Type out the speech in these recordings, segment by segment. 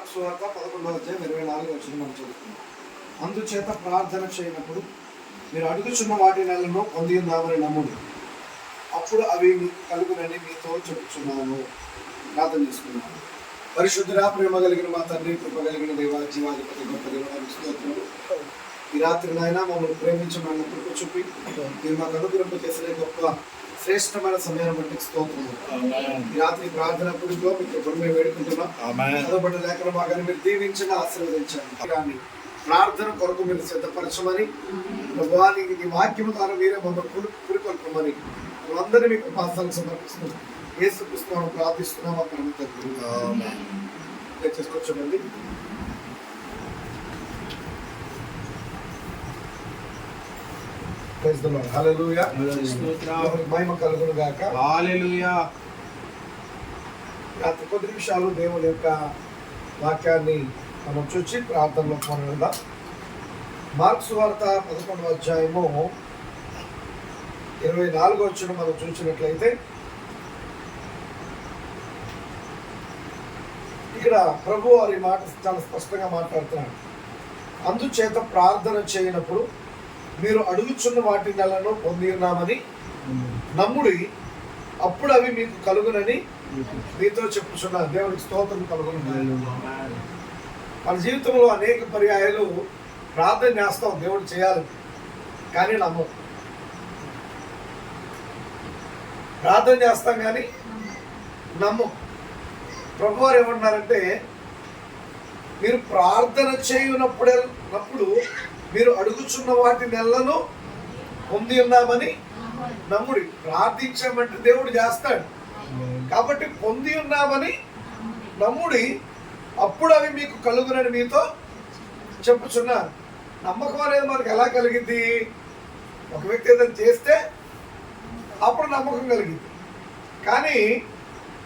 Mark సువార్త 11:24 మనం చదువుకున్నాం. అందుచేత ప్రార్థన చేయనప్పుడు మీరు అడుగుచున్న వాటి నెలను పొంది ఉందామని నమ్ముడు, అప్పుడు అవి మీకు కలుగునని మీతో చెప్పుచున్నాను. ప్రార్థన చేసుకున్నాను. పరిశుద్ధుడా, ప్రేమ కలిగిన మా తండ్రి, కృప కలిగిన దేవా, జీవాధిపతి గొప్ప దేవానికి స్తోత్రములు. ఈ రాత్రి నాయన మమ్మల్ని ప్రేమించమన్న కృప చూపి మీరు మాకు అనుగ్రహం చేసిన గొప్ప శ్రేష్టమైన సమయాన్ని బట్టి స్తోత్రములు. ఈ రాత్రి ప్రార్థన గుడిలో మీకు మేము వేడుకుంటున్నాం. చదవబడ్డ లేఖన భాగాన్ని మీరు దీవించిన ఆశీర్వదించండి. కానీ ప్రార్థన కొరకు మీరు సిద్ధపరచమని, ఈ వాక్యం ద్వారా మీరే మమ్మల్ని పురికొల్పమని అందరినీ మీకు పాసాలను సమర్పిస్తున్నాం. యేసు క్రీస్తును ప్రార్థిస్తున్నాం. చేసుకోవచ్చండి. మహిమ కలుగును గాక. కొద్ది నిమిషాలు దేవుని యొక్క వాక్యాన్ని మనం చూసి ప్రార్థనలో కొనగలదా. మార్కు సువార్త 11:24 మనం చూసినట్లయితే ఇక్కడ ప్రభు వారి మాట చాలా స్పష్టంగా మాట్లాడుతున్నాడు. అందుచేత ప్రార్థన చేయనప్పుడు మీరు అడుగుచున్న వాటి నెలను పొంది ఉన్నామని నమ్ముడి, అప్పుడు అవి మీకు కలుగునని మీతో చెప్పుచున్నారు. దేవునికి స్తోత్రం కలుగును. మన జీవితంలో అనేక పర్యాయాలు ప్రార్థన చేస్తాం, దేవుడు చేయాలి, కానీ నమ్మం. ప్రార్థన చేస్తాం కానీ నమ్మం. ప్రభువారు ఏమంటున్నారంటే, మీరు ప్రార్థన చేయనప్పుడు మీరు అడుగుచున్న వాటి నెలను పొంది ఉన్నామని నమ్ముడి. ప్రార్థించామంటే దేవుడు చేస్తాడు, కాబట్టి పొంది ఉన్నామని నమ్ముడి, అప్పుడు అవి మీకు కలుగునని మీతో చెప్పుచున్నారు. నమ్మకం అనేది మనకు ఎలా కలిగింది? ఒక వ్యక్తి ఏదైనా చేస్తే అప్పుడు నమ్మకం కలిగింది. కానీ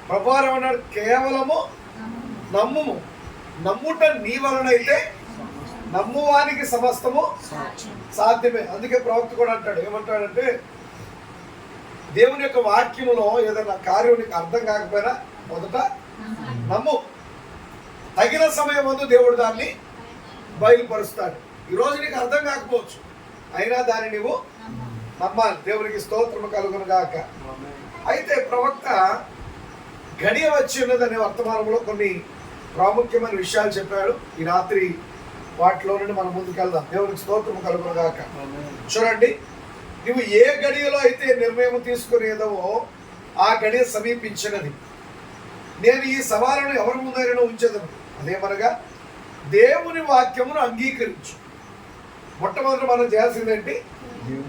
ప్రభువారు ఏమన్నాడు? కేవలము నమ్ముము. నమ్ముట నీ వలనైతే నమ్మువానికి సమస్తము సాధ్యమే. అందుకే ప్రవక్త కూడా అంటాడు, ఏమంటాడంటే, దేవుని యొక్క వాక్యములో ఏదైనా కార్యం నీకు అర్థం కాకపోయినా మొదట నమ్ము, తగిన సమయం ముందు దేవుడు దాన్ని బయలుపరుస్తాడు. ఈరోజు నీకు అర్థం కాకపోవచ్చు, అయినా దాన్ని నువ్వు నమ్మాలి. దేవునికి స్తోత్రము కలుగును గాక. అయితే ప్రవక్త గడియ వచ్చి ఉన్నదనే వర్తమానంలో కొన్ని ప్రాముఖ్యమైన విషయాలు చెప్పాడు. ఈ రాత్రి వాటిలో నుండి మనం ముందుకెళ్దాం. దేవునికి స్తోత్రము కలుగును గాక. చూడండి, నువ్వు ఏ గడియలో అయితే నిర్ణయం తీసుకునేదవో ఆ గడియ సమీపించినది. నేను ఈ సవాలును ఎవరి ముందైనా ఉంచేదను, అదేమనగా దేవుని వాక్యమును అంగీకరించు. మొట్టమొదటి మనం చేయాల్సిందేంటి?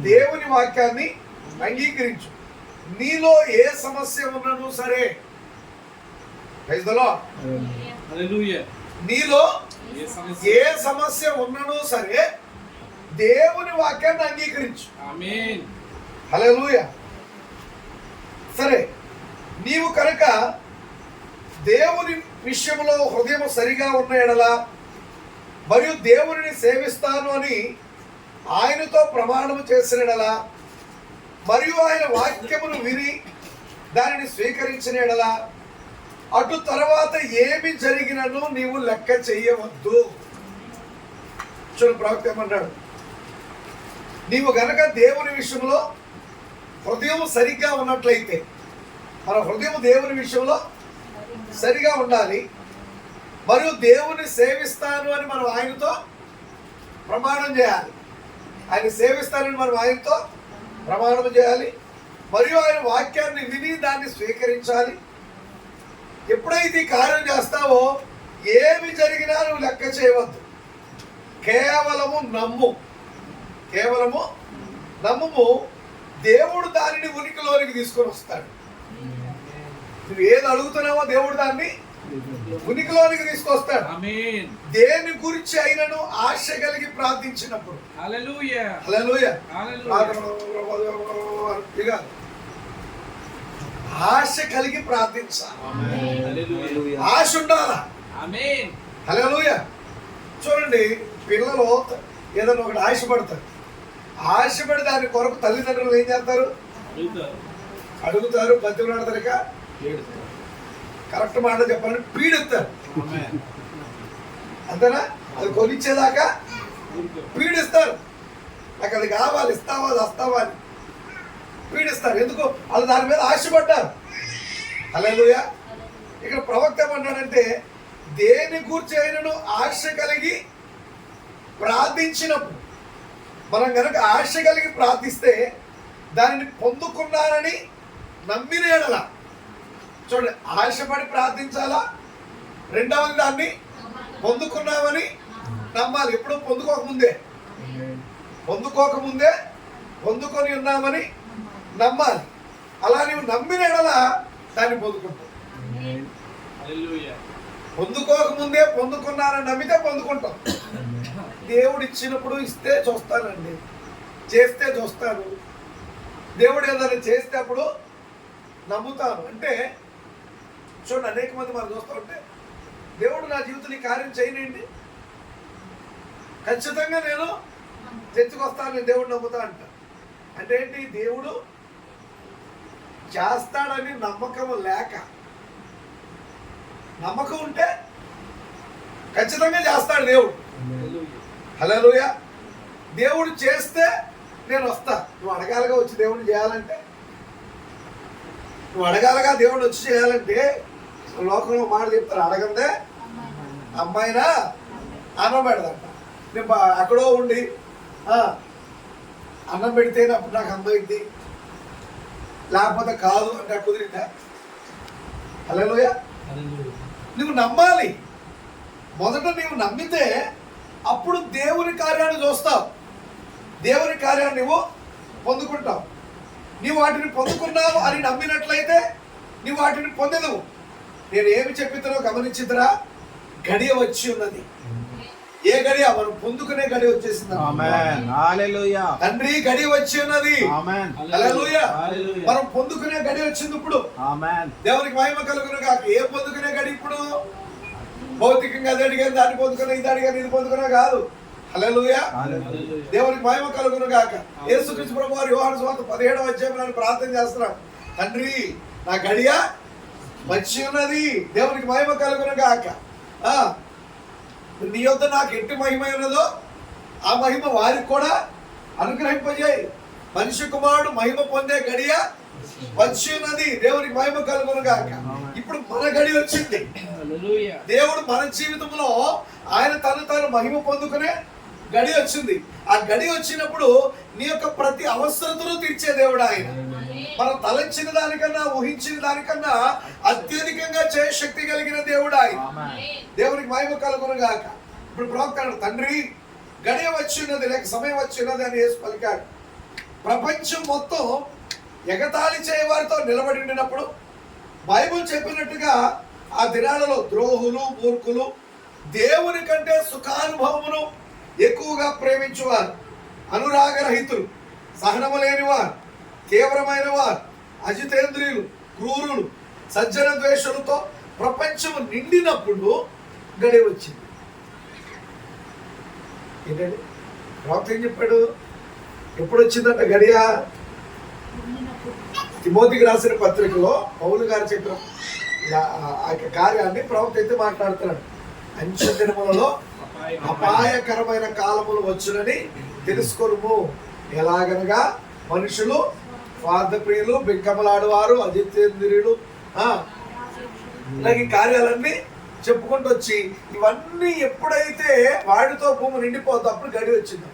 దేవుని వాక్యాన్ని అంగీకరించు. నీలో ఏ సమస్య ఉన్నను సరే, నీలో ఏ సమస్య ఉన్నను సరే దేవుని వాక్యాన్ని అంగీకరించు. హల్లెలూయా. సరే, నీవు కనుక దేవుని విషయంలో హృదయం సరిగా ఉన్న ఎడలా మరియు దేవుని సేవిస్తాను అని ఆయనతో ప్రమాణము చేసిన ఎడలా మరియు ఆయన వాక్యమును విని దానిని స్వీకరించిన ఎడలా అటు తర్వాత ఏమి జరిగినను నీవు లెక్క చెయ్యవద్దు. చూడు, ప్రవక్త ఏమన్నాడు? నీవు గనక దేవుని విషయంలో హృదయం సరిగ్గా ఉన్నట్లయితే, మన హృదయం దేవుని విషయంలో సరిగా ఉండాలి, మరియు దేవుని సేవిస్తాను అని మనం ఆయనతో ప్రమాణం చేయాలి. ఆయన సేవిస్తానని మనం ఆయనతో ప్రమాణం చేయాలి, మరియు ఆయన వాక్యాన్ని విని దాన్ని స్వీకరించాలి. ఎప్పుడైతే ఈ కార్యం చేస్తావో ఏమి జరిగినా నువ్వు లెక్క చేయవద్దు, కేవలము నమ్ము. కేవలము నమ్ముము, దేవుడు దానిని ఉనికిలోనికి తీసుకొని వస్తాడు. నువ్వు ఏది అడుగుతున్నావో దేవుడు దాన్ని ఉనికిలోనికి తీసుకొస్తాడు. దేని గురించి అయినను ఆశ కలిగి ప్రార్థించినప్పుడు, ఆశ కలిగి ప్రార్థించాలి. ఆశ ఉండాలా? హల్లెలూయా. చూడండి, పిల్లలు ఏదైనా ఒకటి ఆశపడతారు. ఆశపడి దాని కొరకు తల్లిదండ్రులు ఏం చేస్తారు? అడుగుతారు, బతిమలాడతారు, కరెక్ట్ మాట చెప్పాలని పీడిస్తారు. అంతేనా? అది కొనిచ్చేదాకా పీడిస్తారు. నాకు అది కావాలి, ఇస్తావా అది వస్తావా అని పీడిస్తారు. ఎందుకు? వాళ్ళు దాని మీద ఆశపడ్డారు. హల్లెలూయా. ఇక్కడ ప్రవక్త ఏమన్నాడంటే, దేని గూర్చి అయినను ఆశ కలిగి ప్రార్థించినప్పుడు, మనం కనుక ఆశ కలిగి ప్రార్థిస్తే దానిని పొందుకున్నారని నమ్మిన ఎడల, చూడండి, ఆశపడి ప్రార్థించాలా, రెండవది దాన్ని పొందుకున్నామని నమ్మాలి. ఎప్పుడు? పొందుకోకముందే పొందుకొని ఉన్నామని నమ్మాలి. అలా నీవు నమ్మిన ఎడల దాన్ని పొందుకుంటావు. పొందుకోకముందే పొందుకున్నానని నమ్మితే పొందుకుంటాం. దేవుడు ఇచ్చినప్పుడు ఇస్తే చూస్తానండి, చేస్తే చూస్తాను. దేవుడు ఏదైనా చేస్తే అప్పుడు నమ్ముతాను. అంటే చూడండి, అనేక మంది మనం చూస్తూ ఉంటే, దేవుడు నా జీవితంలో ఈ కార్యం చేయనండి, ఖచ్చితంగా నేను తెచ్చుకొస్తాను, నేను దేవుడు నమ్ముతా అంట. అంటే ఏంటి? దేవుడు చేస్తాడని నమ్మకం లేక, నమ్మకం ఉంటే ఖచ్చితంగా చేస్తాడు దేవుడు. హల్లెలూయా. దేవుడు చేస్తే నేను వస్తా. నువ్వు అడగాలిగా వచ్చి దేవుడిని చేయాలంటే, నువ్వు అడగాలిగా దేవుడు వచ్చి చేయాలంటే. లోకంలో మాట చెప్తారు, అడగందే అమ్మాయినా అన్నం పెడదంట. నేను అక్కడో ఉండి అన్నం పెడితేనే అప్పుడు నాకు అమ్మాయింది, లేకపోతే కాదు అంటే కుదిరిందా? హల్లెలూయా. నువ్వు నమ్మాలి. మొదట నీవు నమ్మితే అప్పుడు దేవుని కార్యాన్ని చూస్తావు, దేవుని కార్యాన్ని నువ్వు పొందుకుంటావు. నీవు వాటిని పొందుకున్నావు అని నమ్మినట్లయితే నీవు వాటిని పొందెదవు. నేను ఏమి చెప్పిద్దరో గమనించిద్దరా? గడియ వచ్చి ఉన్నది. ఏ గడియ? మనం పొందుకునే గడియ వచ్చేసింది. తండ్రి, గడియ వచ్చి ఉన్నది. హల్లెలూయా. మనం పొందుకునే గడియ వచ్చింది ఇప్పుడు. దేవునికి మహిమ కలుగును గాక. ఏ పొందుకునే గడి? ఇప్పుడు భౌతికంగా అది అడిగాను, దాన్ని పొందుకున్నా, ఇది అడిగాను, ఇది పొందుకున్నా కాదు. హల్లెలూయా. దేవునికి మహిమ కలుగును గాక. యేసుక్రీస్తు ప్రభువారు యోహాను సువార్త 17వ అధ్యాయంలో ప్రార్థన చేస్తున్నాం, తండ్రి నా గడియ వచ్చి ఉన్నది. దేవునికి మహిమ కలుగును గాక. నీ యొద్ద నాకు ఎట్టి మహిమ ఉన్నదో ఆ మహిమ వారికి కూడా అనుగ్రహింపజేయి. మనిషి కుమారుడు మహిమ పొందే గడియ వచ్చి ఉన్నది. దేవునికి మహిమ కలుగును గాక. ఇప్పుడు మన గడి వచ్చింది. దేవుడు మన జీవితంలో ఆయన తను మహిమ పొందుకునే గడి వచ్చింది. ఆ గడి వచ్చినప్పుడు నీ యొక్క ప్రతి అవసరతను తీర్చే దేవుడు ఆయన. మనం తలంచిన దానికన్నా, ఊహించిన దానికన్నా అత్యధికంగా చేయ శక్తి కలిగిన దేవుడు ఆయన. దేవునికి మహిమ కలుగును గాక. ఇప్పుడు ప్రవక్త తండ్రి గడియ వచ్చినది, లేక సమయం వచ్చినది అని యేసు పలికాడు. ప్రపంచం మొత్తం ఎగతాళి చేయవారితో నిలబడి ఉండినప్పుడు బైబిల్ చెప్పినట్టుగా ఆ దినాలలో ద్రోహులు, మూర్ఖులు, దేవుని కంటే సుఖానుభవమును ఎక్కువగా ప్రేమించువారు, అనురాగరహితులు, సహనము లేనివారు, తీవ్రమైన వారు, అజితేంద్రియులు, క్రూరులు, సజ్జన ద్వేషులతో ప్రపంచం నిండినప్పుడు గడియ వచ్చింది. ఏంటండి ప్రవక్త ఏం చెప్పాడు? ఎప్పుడు వచ్చిందంట గడియ? తిమోతికి రాసిన పత్రికలో పౌలు గారు చెప్పిన ఆ కార్యాన్ని ప్రవక్త అయితే మాట్లాడుతున్నాడు. అంచె దినములలో అపాయకరమైన కాలములు వచ్చునని తెలుసుకొనుము. ఎలాగనగా మనుషులు స్వార్థప్రియులు, బింకములాడువారు, అజితేంద్రియులు, ఈ కార్యాలన్నీ చెప్పుకుంటూ వచ్చి ఇవన్నీ ఎప్పుడైతే వాడితో భూమి నిండిపోద్దో అప్పుడు గడి వచ్చింది.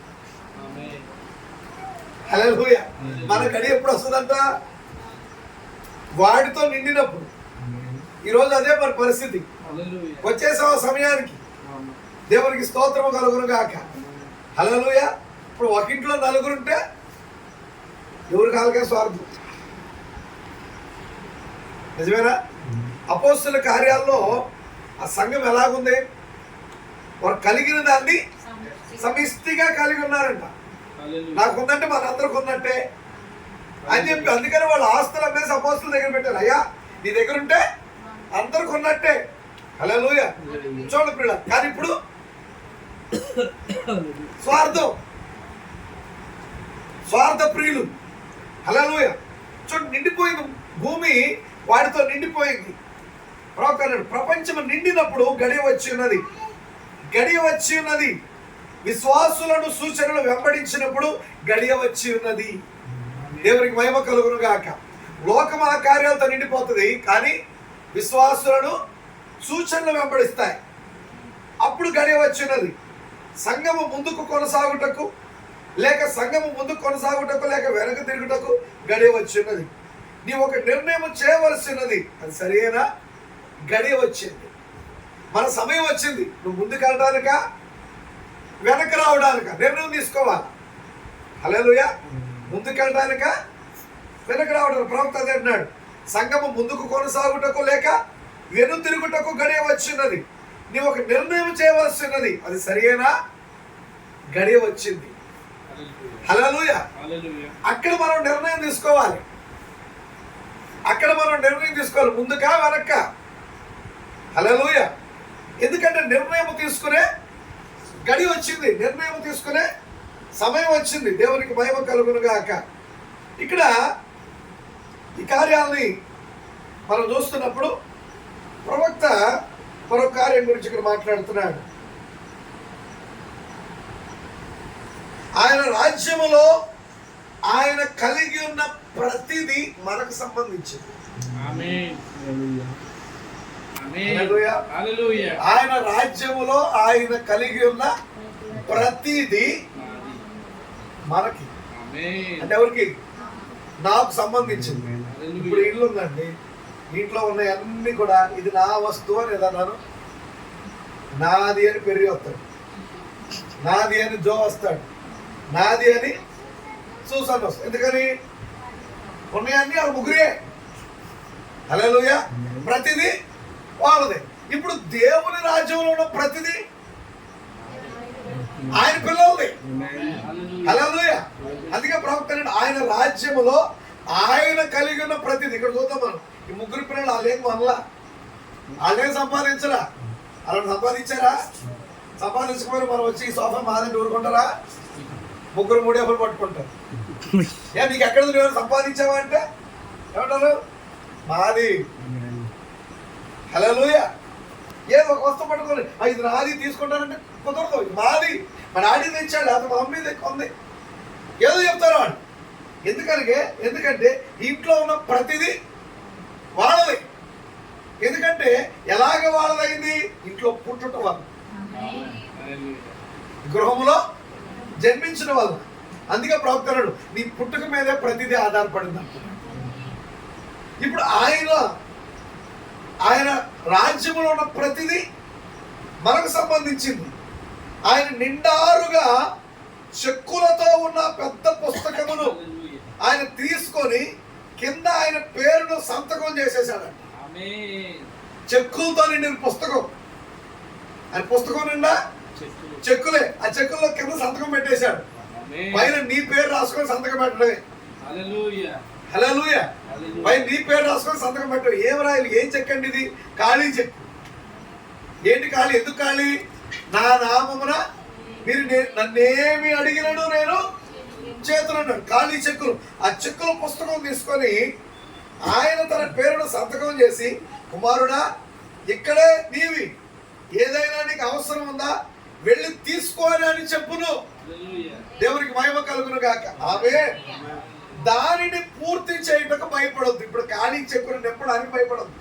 హల్లెలూయా. మన గడి ఎప్పుడు వస్తుందంట? వాడితో నిండినప్పుడు. ఈరోజు అదే మన పరిస్థితి. వచ్చేసాం సమయానికి. దేవునికి స్తోత్రము కలుగును గాక. హల్లెలూయా. ఇప్పుడు ఒక ఇంట్లో నలుగురుంటే ఎవరి కాలకే స్వార్థం. నిజమేనా? అపోస్తుల కార్యాల్లో ఆ సంఘం ఎలాగుంది? వారు కలిగిన దాన్ని సమిష్టిగా కలిగి ఉన్నారంట. నాకుందంటే మనందరికి ఉన్నట్టే అని చెప్పి, అందుకని వాళ్ళ ఆస్తులు అమ్మేసి అపోస్తుల దగ్గర పెట్టారు. అయ్యా నీ దగ్గర ఉంటే అందరికి ఉన్నట్టే. హల్లెలూయా. చూడండి పిల్ల. కానీ ఇప్పుడు స్వార్థం, స్వార్థ ప్రియులు. హల్లెలూయా. చూడండి, నిండిపోయింది భూమి, వాడితో నిండిపోయింది. ప్రవక్త అన్నాడు ప్రపంచం నిండినప్పుడు గడియ వచ్చి ఉన్నది. గడియ వచ్చి ఉన్నది. విశ్వాసులను సూచనలు వెంబడించినప్పుడు గడియ వచ్చి ఉన్నది. దేవునికి మహిమ కలుగును గాక. లోకం ఆ కార్యాలతో నిండిపోతుంది, కానీ విశ్వాసులను సూచనలు వెంబడిస్తాయి. అప్పుడు గడియ వచ్చి ఉన్నది. సంఘము ముందుకు కొనసాగుటకు లేక లేక వెనక తిరుగుటకు గడియ వచ్చి ఉన్నది. నీవు ఒక నిర్ణయం చేయవలసి ఉన్నది. అది సరైన గడియ వచ్చింది. మన సమయం వచ్చింది. నువ్వు ముందుకు వెళ్ళడానిక వెనక రావడానిక నిర్ణయం తీసుకోవాలి. హల్లెలూయా. ముందుకు వెళ్ళడానిక వెనక రావడానికి ప్రవక్త అదే అంటున్నాడు. సంఘము ముందుకు కొనసాగుటకు లేక వెను తిరుగుటకు గడియ వచ్చినది. నీవు ఒక నిర్ణయం చేయవలసి ఉన్నది. అది సరైన గడియ వచ్చింది. హల్లెలూయా. అక్కడ మనం నిర్ణయం తీసుకోవాలి. ముందుకా వెనక్క. హల్లెలూయా. ఎందుకంటే నిర్ణయం తీసుకునే గడి వచ్చింది. నిర్ణయం తీసుకునే సమయం వచ్చింది. దేవునికి మహిమ కలుగును గాక. ఇక్కడ ఈ కార్యాలని మనం చూస్తున్నప్పుడు ప్రవక్త మరొక కార్యం గురించి ఇక్కడ మాట్లాడుతున్నాడు. ఆయన రాజ్యములో ఆయన కలిగి ఉన్న ప్రతిదీ మనకు సంబంధించింది. ఆయన రాజ్యములో ఆయన కలిగి ఉన్న ప్రతిదీ మనకి, అంటే ఎవరికి? నాకు సంబంధించింది. ఇప్పుడు ఇల్లు ఉందండి, ఇంట్లో ఉన్నాయి అన్ని కూడా ఇది నా వస్తువు అని ఏదన్నాను, నాది అని పెరిగి వస్తాడు, నాది అని జో వస్తాడు, నాది అని సూసన్ వస్తాడు. ఎందుకని? ఉన్నాయన్నీ ఆ ముగ్గురే. హల్లెలూయా. ప్రతిదీ వాళ్ళదే. ఇప్పుడు దేవుని రాజ్యంలో ఉన్న ప్రతిదీ ఆయన పిల్లలది. హల్లెలూయా. అందుకే ప్రవక్త ఆయన రాజ్యములో ఆయన కలిగి ఉన్న ప్రతిదీ. ఇక్కడ చూద్దాం మనం, ఈ ముగ్గురు పిల్లలు వాళ్ళేం మనలా, వాళ్ళేం సంపాదించరా? అలా సంపాదించారా? సంపాదించకపోయినా మనం వచ్చి ఈ సోఫా మాదండి ఊరుకుంటారా? ముగ్గురు మూడేపులు పట్టుకుంటారు. నీకు ఎక్కడ నువ్వు సంపాదించావా అంటే ఏమంటారు? మాది. హల్లెలూయా. ఏదో ఒక వస్తువు పట్టుకొని ఇది నాది తీసుకుంటానంటే కుదరదు. ఇది మాది, మా డాడీ తెచ్చాడు, అది మా మమ్మీ కొంది, ఏదో చెప్తారు వాళ్ళు. ఎందుకంటే ఇంట్లో ఉన్న ప్రతిదీ వాళ్ళది. ఎందుకంటే ఎలాగ వాళ్ళదైంది? ఇంట్లో పుట్టుట వల్ల, గృహంలో జన్మించిన వాళ్ళు. అందుకే ప్రవక్తనుడు నీ పుట్టుక మీదే ప్రతిదీ ఆధారపడింది అంటున్నాడు. ఇప్పుడు ఆయన రాజ్యంలో ఉన్న ప్రతిదీ మనకు సంబంధించింది. ఆయన నిండారుగా చెక్కులతో ఉన్న పెద్ద పుస్తకమును ఆయన తీసుకొని కింద ఆయన పేరును సంతకం చేసేసాడంట. చెక్కులతో నిండిన పుస్తకం. ఆయన పుస్తకం నిండా చెక్కులే. ఆ చెక్కుల్లో కింద సంతకం పెట్టేశాడు. పైన నీ పేరు రాసుకొని సంతకం పెట్టడమే. హల్లెలూయా. పైన నీ పేరు రాసుకొని సంతకం పెట్టడం. ఏం రాయాలి? ఏం చెక్కండి ఇది? ఖాళీ చెక్కు. ఏంటి ఖాళీ? ఎందుకు ఖాళీ? నా నామమున మీరు నన్నేమి అడిగినను నేను చేతులున్నాడు. ఖాళీ చెక్కులు. ఆ చెక్కుల పుస్తకం తీసుకొని ఆయన తన పేరును సంతకం చేసి, కుమారుడా ఇక్కడే నీవి, ఏదైనా నీకు అవసరం ఉందా వెళ్ళి తీసుకోని అని చెప్పును. దేవునికి మహిమ కలుగును గాక. ఆమేన్. దానిని పూర్తి చేయటకు భయపడొద్దు. ఇప్పుడు ఖాళీ చెక్కులు నింపడానికి భయపడొద్దు.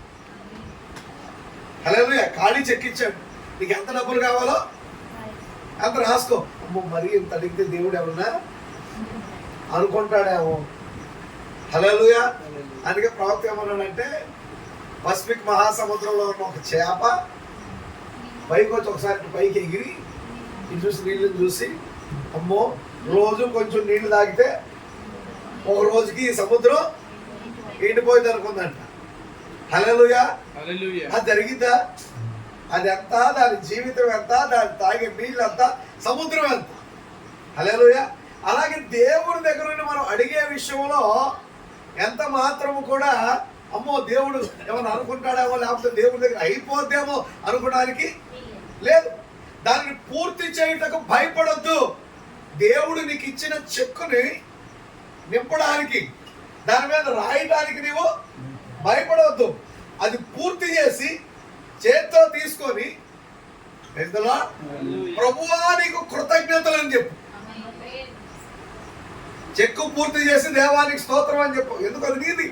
హల్లెలూయా. ఖాళీ చెక్కిచ్చాడు. నీకు ఎంత డబ్బులు కావాలో అంత రాసుకో. అమ్మో మరి ఇంత అడిగితే దేవుడు ఏమన్నా అనుకుంటాడేమో. హల్లెలూయా. అందుకే ప్రవక్త ఏమన్నాడంటే, పసిఫిక్ మహాసముద్రంలో ఉన్న ఒక చేప పైకి వచ్చి ఒకసారి పైకి ఎగిరి ఇది చూసి నీళ్ళని చూసి, అమ్మో రోజు కొంచెం నీళ్లు తాగితే ఒక రోజుకి ఈ సముద్రం ఎండిపోయింది అనుకుందంట. హల్లెలూయా. అది జరిగిందా? అది ఎంత, దాని జీవితం ఎంత, దాని తాగే నీళ్ళు ఎంత, సముద్రం ఎంత. హల్లెలూయా. అలాగే దేవుడి దగ్గర నుండి మనం అడిగే విషయంలో ఎంత మాత్రము కూడా అమ్మో దేవుడు ఏమన్నా అనుకుంటాడేమో, లేకపోతే దేవుడి దగ్గర అయిపోద్దేమో అనుకోవడానికి లేదు. దానిని పూర్తి చేయటకు భయపడొద్దు. దేవుడు నీకు ఇచ్చిన చెక్కుని నింపడానికి, దాని మీద రాయడానికి నీవు భయపడవద్దు. అది పూర్తి చేసి చేత్తో తీసుకొని ప్రభువా నీకు కృతజ్ఞతలు అని చెప్పు. చెక్కు పూర్తి చేసి దేవానికి స్తోత్రం అని చెప్పు. ఎందుకు? అది నీది,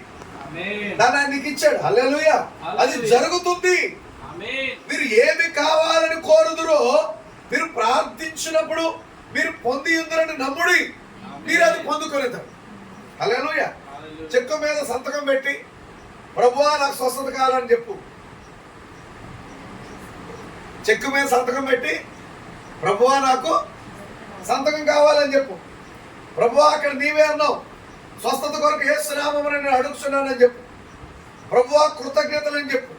దాన్ని ఆయన నీకు ఇచ్చాడు. హల్లెలూయా. అది జరుగుతుంది. మీరు ఏమి కావాలని కోరుదురో మీరు ప్రార్థించినప్పుడు మీరు పొంది ఉందని నమ్ముడి, మీరు అది పొందుకొనేతారు. హల్లెలూయా. చెక్కు మీద సంతకం పెట్టి ప్రభువా నాకు స్వస్థత కావాలని చెప్పు. చెక్కు మీద సంతకం పెట్టి ప్రభువా నాకు సంతకం కావాలని చెప్పు. ప్రభువా అక్కడ నీవే అన్నావు, స్వస్థత కొరకు యేసు నామమున నేను అడుగుతున్నానని చెప్పు. ప్రభువా కృతజ్ఞతలని చెప్పు.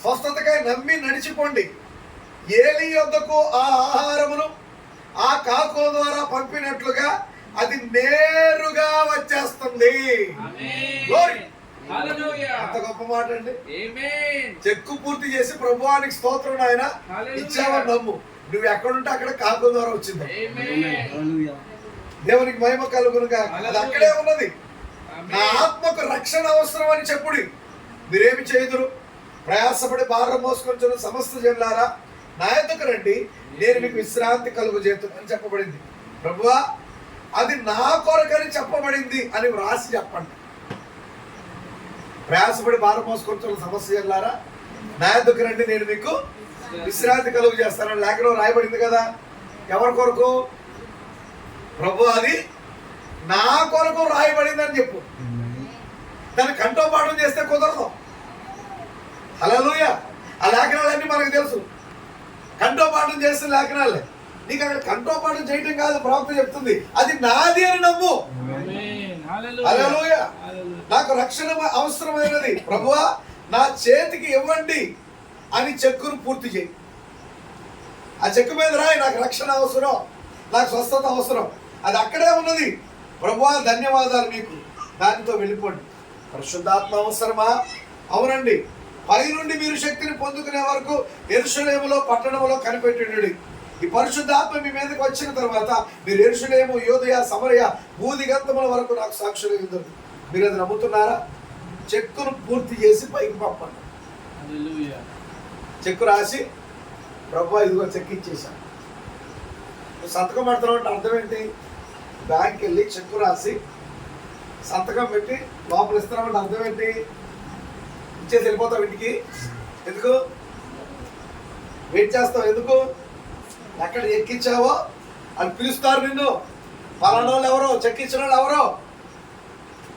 స్వస్థతకై నమ్మి నడిచిపోండి. ఏలీ యొద్దకు ఆ ఆహారమును ఆ కాకుల ద్వారా పంపినట్లుగా అది నేరుగా వచ్చేస్తుంది. అంత గొప్ప మాట అండి. చెక్కు పూర్తి చేసి ప్రభువానికి స్తోత్రం ఆయన ఇచ్చావని నమ్ము. నువ్వు ఎక్కడుంటే అక్కడ కాకుల ద్వారా వచ్చింది. దేవునికి మహిమ కలుగునుగా. అది అక్కడే ఉన్నది. నా ఆత్మకు రక్షణ అవసరం అని చెప్పుడి. మీరేమి చేయుదురు? ప్రయాసపడి భారం మోసుకొంచున్న సమస్త జనులారా నా యొద్దకు రండి, నేను మీకు విశ్రాంతి కలుగు చేతును అని చెప్పబడింది. ప్రభువా అది నా కొరకని చెప్పబడింది అని వ్రాసి చెప్పండి. ప్రయాసపడి భారం మోసుకొంచున్న సమస్య జనులారా నా యొద్దకు రండి, నేను మీకు విశ్రాంతి కలుగు చేస్తానని లేఖలో రాయబడింది కదా. ఎవరి కొరకు? ప్రభు అది నా కొరకు రాయబడిందని చెప్పు. దాన్ని కంఠోపాఠం చేస్తే కుదరదు. హల్లెలూయా. ఆ లేఖనాలన్నీ మనకు తెలుసు. కంఠోపాఠం చేస్తే లేఖనాలే. నీకు అక్కడ కంఠోపాఠం చేయటం కాదు, ప్రవక్త చెప్తుంది అది నాది అని నమ్ము. హల్లెలూయా. నాకు రక్షణ అవసరమైనది, ప్రభువా నా చేతికి ఇవ్వండి అని చెక్కును పూర్తి చేయి. ఆ చెక్కు మీద రాయి, నాకు రక్షణ అవసరం, నాకు స్వస్థత అవసరం. అది అక్కడే ఉన్నది. ప్రభువా ధన్యవాదాలు మీకు, దానితో వెళ్ళిపోండి. పరిశుద్ధాత్మ అవసరమా? అవునండి. పైనుండి మీరు శక్తిని పొందుకునే వరకు యెరూషలేములో పట్టణంలో కనిపెట్టిండు. ఈ పరిశుద్ధాత్మ మీ మీదకి వచ్చిన తర్వాత మీరు యెరూషలేము, యోదయ, సమరయ, భూదిగంతముల వరకు నాకు సాక్షులు ఇద్దరు. మీరు అది నమ్ముతున్నారా? చెక్కును పూర్తి చేసి పైకి పంపండి. చెక్కు రాసి ప్రభువా ఇదిగో చెక్ ఇచ్చేసాను. నువ్వు సంతకం పెడతావు అంటే అర్థం ఏంటి? బ్యాంక్కి వెళ్ళి చెక్కు రాసి సంతకం పెట్టి లోపల ఇస్తున్నామంటే అర్థం ఏంటి? ఇచ్చేసి వెళ్ళిపోతావు ఇంటికి. ఎందుకు వెయిట్ చేస్తావు? ఎందుకు? ఎక్కడ ఎక్కించావో అని పిలుస్తారు నిన్ను. పలానా వాళ్ళు ఎవరో, చెక్ ఇచ్చిన వాళ్ళు ఎవరో,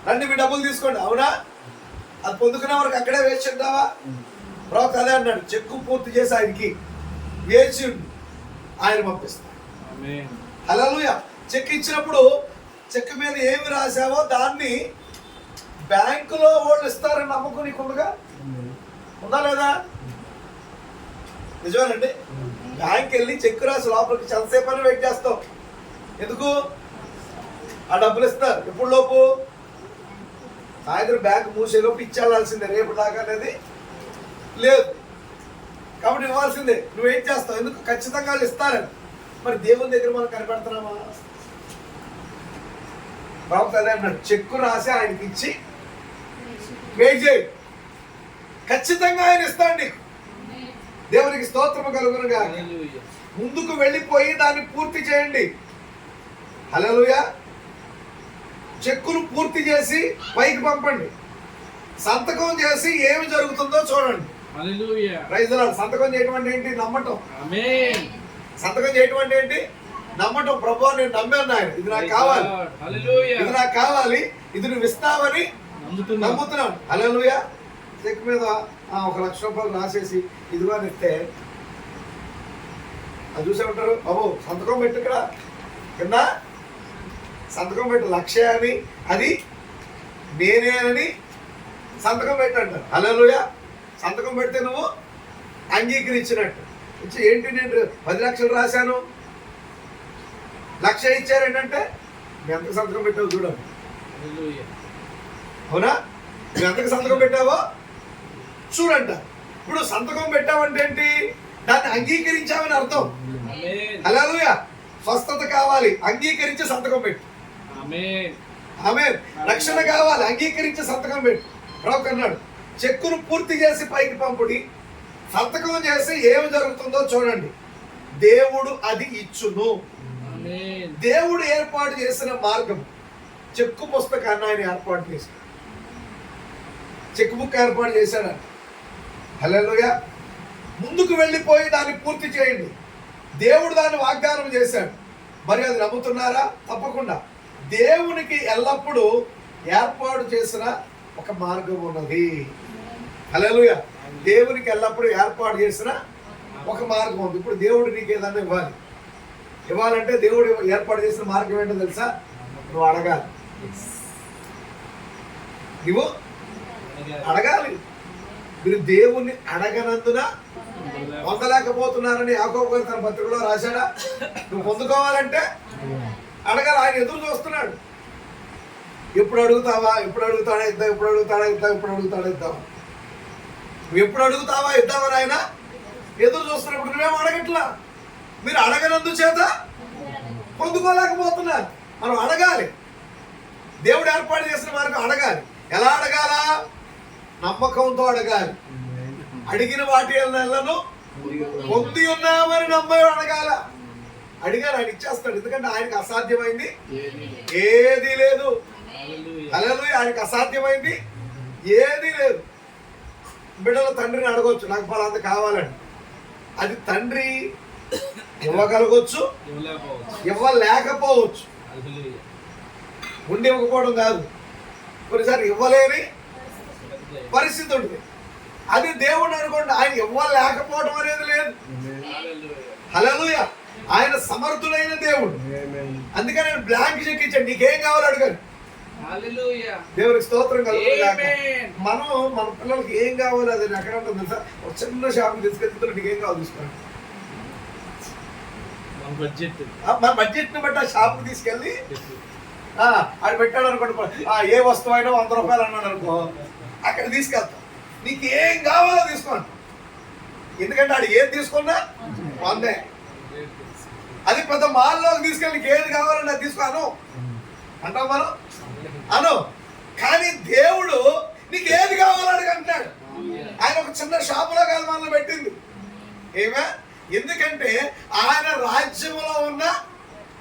రండి మీ డబ్బులు తీసుకోండి. అవునా? అది పొందుకునే వరకు అక్కడే వేచి ఉంటావా? ప్రవక్త అదే అన్నాడు, చెక్కు పూర్తి చేసి ఆయనకి వేచి ఆయన పంపిస్తాడు. హల్లెలూయా. చెక్ ఇచ్చినప్పుడు చెక్ మీద ఏమి రాసావో దాన్ని బ్యాంకులో వాళ్ళు ఇస్తారని నమ్మకం నీకు ఉందిగా? ఉందా లేదా? నిజమేనండి. బ్యాంక్ వెళ్ళి చెక్ రాసి లోపలికి చాలాసేపు అని వెయిట్ చేస్తావు. ఎందుకు? ఆ డబ్బులు ఇస్తారు. ఎప్పుడు లోపు? సాయంత్రం బ్యాంక్ మూసేలోపు ఇచ్చేయాల్సిందే. రేపు దాకా అనేది లేదు కాబట్టి ఇవ్వాల్సిందే. నువ్వు వెయిట్ చేస్తావు. ఎందుకు? ఖచ్చితంగా వాళ్ళు ఇస్తారని. మరి దేవుని దగ్గర మనం కనిపెడుతున్నామా? ప్రవక్త అదే అన్నాడు, చెక్కు రాసి ఆయనకి ఇచ్చి వెయిట్ చేయి, ఖచ్చితంగా ఆయన ఇస్తాడు నీకు. దేవునికి స్తోత్రము కలుగునుగా. ముందుకు వెళ్ళిపోయి దాన్ని పూర్తి చేయండి. హల్లెలూయా. చెక్కును పూర్తి చేసి పైకి పంపండి. సంతకం చేసి ఏమి జరుగుతుందో చూడండి. Praise lord. సంతకం చేయటం అంటే ఏంటి? నమ్మటం. సంతకం చేయటం అంటే ఏంటి? నమ్మటం. ప్రభువా నేను నమ్మాను, ఆయన ఇది నాకు కావాలి, ఇది నాకు కావాలి, ఇది నువ్వు ఇస్తావని నమ్ముతున్నాను. హల్లెలూయా. చెక్ మీద 1,00,000 రూపాయలు రాసేసి ఇదిగో అని ఇస్తే అది చూసే ఉంటారు, బాబు సంతకం పెట్టు, ఇక్కడ కింద సంతకం పెట్టు, 1,00,000 అని, అది నేనే అని సంతకం పెట్టంటారు. హల్లెలూయా. సంతకం పెడితే నువ్వు అంగీకరించినట్టు. ఇచ్చి ఏంటి నేను 10 లక్షలు రాశాను, 1,00,000 ఇచ్చారు ఏంటంటే నువ్వు ఎంతకు సంతకం పెట్టావు చూడండి. అవునా? నువ్వు ఎంతకు సంతకం పెట్టావో చూడంట. ఇప్పుడు సంతకం పెట్టావంటే ఏంటి? దాన్ని అంగీకరించావని అర్థం. హల్లెలూయా. స్వస్థత కావాలి, అంగీకరించి సంతకం పెట్టు. ఆమేన్. రక్షణ కావాలి, అంగీకరించి సంతకం పెట్టు. ప్రవక్త అన్నాడు, చెక్కును పూర్తి చేసి పైకి పంపుడి, సంతకం చేసి ఏమి జరుగుతుందో చూడండి. దేవుడు అది ఇచ్చును. దేవుడు ఏర్పాటు చేసిన మార్గం, చెక్కు పుస్తకాన్ని ఆయన ఏర్పాటు చేశాడు. చెక్ బుక్ ఏర్పాటు చేశాడు. హల్లెలూయా. ముందుకు వెళ్ళిపోయి దాన్ని పూర్తి చేయండి. దేవుడు దాన్ని వాగ్దానం చేశాడు. మరి అది నమ్ముతున్నారా? తప్పకుండా. దేవునికి ఎల్లప్పుడూ ఏర్పాటు చేసిన ఒక మార్గం ఉన్నది. హల్లెలూయా. దేవునికి ఎల్లప్పుడూ ఏర్పాటు చేసిన ఒక మార్గం ఉంది. ఇప్పుడు దేవుడు నీకు ఏదన్నా ఇవ్వాలంటే దేవుడు ఏర్పాటు చేసిన మార్గం ఏంటో తెలుసా? నువ్వు అడగాలి. నువ్వు అడగాలి. మీరు దేవుణ్ణి అడగనందున పొందలేకపోతున్నారని యాకోబు గారు తన పత్రికలో రాశాడా? నువ్వు పొందుకోవాలంటే అడగాలి. ఆయన ఎదురు చూస్తున్నాడు. ఎప్పుడు అడుగుతావా? ఎప్పుడు అడుగుతాడా ఇద్దాం, ఎప్పుడు అడుగుతాడా ఇద్దాం, ఎప్పుడు అడుగుతాడా ఇద్దాం. నువ్వు ఎప్పుడు అడుగుతావా ఇద్దామని ఆయన ఎదురు చూస్తున్నప్పుడు నువ్వేమో అడగట్లా. మీరు అడగనందు చేత పొందుకోలేకపోతున్నారు. మనం అడగాలి. దేవుడు ఏర్పాటు చేసిన మార్గం అడగాలి. ఎలా అడగాలా? నమ్మకంతో అడగాలి. అడిగిన వాటి నెలను పొంది ఉన్నామని నమ్మని అడగాల. అడిగారు, ఆయన ఇచ్చేస్తాడు. ఎందుకంటే ఆయనకు అసాధ్యమైంది ఏది లేదు. హల్లెలూయా. ఆయనకు అసాధ్యమైంది ఏది లేదు. బిడ్డల తండ్రిని అడగొచ్చు, నాకు ఫలాంత కావాలని. అది తండ్రి ఇవ్వగలగొచ్చు, ఇవ్వలేకపోవచ్చు. ఉండి ఇవ్వకపోవడం కాదు, కొన్నిసారి ఇవ్వలేని పరిస్థితి ఉంటుంది. అది దేవుడు అనుకోండి, ఆయన ఇవ్వలేకపోవడం అనేది లేదు. హల్లెలూయా. ఆయన సమర్థుడైన దేవుడు. అందుకని నేను బ్లాంక్ చెక్ ఇచ్చాను. నీకేం కావాలో అడగాలి. దేవునికి స్తోత్రం కలుగుతుంది. మనం మన పిల్లలకి ఏం కావాలో అది ఎక్కడ ఉంటుంది తెలుసా? ఒక చిన్న షాప్ తీసుకెళ్తే నీకేం కావాలి తీసుకోండి. మన బడ్జెట్ ని బట్టి ఆ షాప్ తీసుకెళ్ళి అది పెట్టాడు అనుకోండి. ఏ వస్తువు అయినా 100 రూపాయలు అన్నాడు అనుకో, అక్కడ తీసుకెళ్తాం. నీకు ఏం కావాలో తీసుకోండి. ఎందుకంటే ఆడు ఏది తీసుకున్నా 100. అది పెద్ద మాల్లోకి తీసుకెళ్ళి నీకు ఏది కావాలని అది తీసుకోను అంటాం మనం, అను. కానీ దేవుడు నీకు ఏది కావాలని అంటాడు. ఆయన ఒక చిన్న షాపులో కాదు మనల్ని పెట్టింది. ఏమే? ఎందుకంటే ఆయన రాజ్యంలో ఉన్న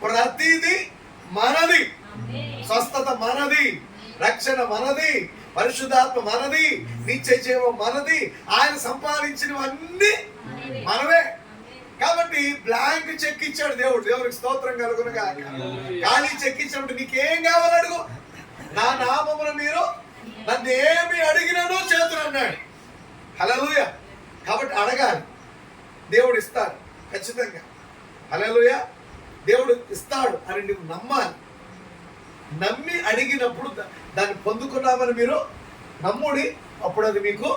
ప్రతిదీ మనది. స్వస్థత మనది, రక్షణ మనది, పరిశుద్ధాత్మ మనది, నిత్య జీవం మనది. ఆయన సంపాదించినవన్నీ మనమే. కాబట్టి బ్లాంక్ చెక్ ఇచ్చాడు దేవుడు. దేవునికి స్తోత్రం కలుగునుగా. ఖాళీ చెక్ ఇచ్చినప్పుడు నీకేం కావాలి అడుగు, నా నామమున మీరు నన్ను ఏమి అడిగినానో చేతులు అన్నాడు. హల్లెలూయా. కాబట్టి అడగాలి, దేవుడు ఇస్తాడు ఖచ్చితంగా. హల్లెలూయా. దేవుడు ఇస్తాడు అని నువ్వు నమ్మాలి. నమ్మి అడిగినప్పుడు దాన్ని పొందుకున్నామని మీరు నమ్ముడి, అప్పుడు అది మీకు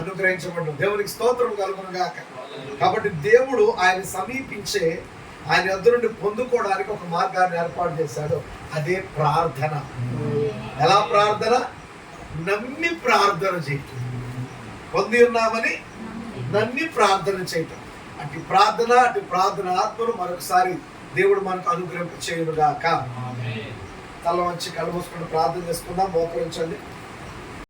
అనుగ్రహించబడు. దేవునికి స్తోత్రం కలుగునుగాక. కాబట్టి దేవుడు ఆయన సమీపించే, ఆయన యొద్ద నుండి పొందుకోవడానికి ఒక మార్గాన్ని ఏర్పాటు చేశాడు. అదే ప్రార్థన. ఎలా ప్రార్థన? నమ్మి ప్రార్థన చేయటం. పొంది ఉన్నామని నమ్మి ప్రార్థన చేయటం. అటు ప్రార్థన ఆత్మను మరొకసారి దేవుడు మనకు అనుగ్రహింప చేయునుగాక. తల వంచి కళ్ళు మూసుకొని ప్రార్థన చేసుకుందాం. మోకరించండి.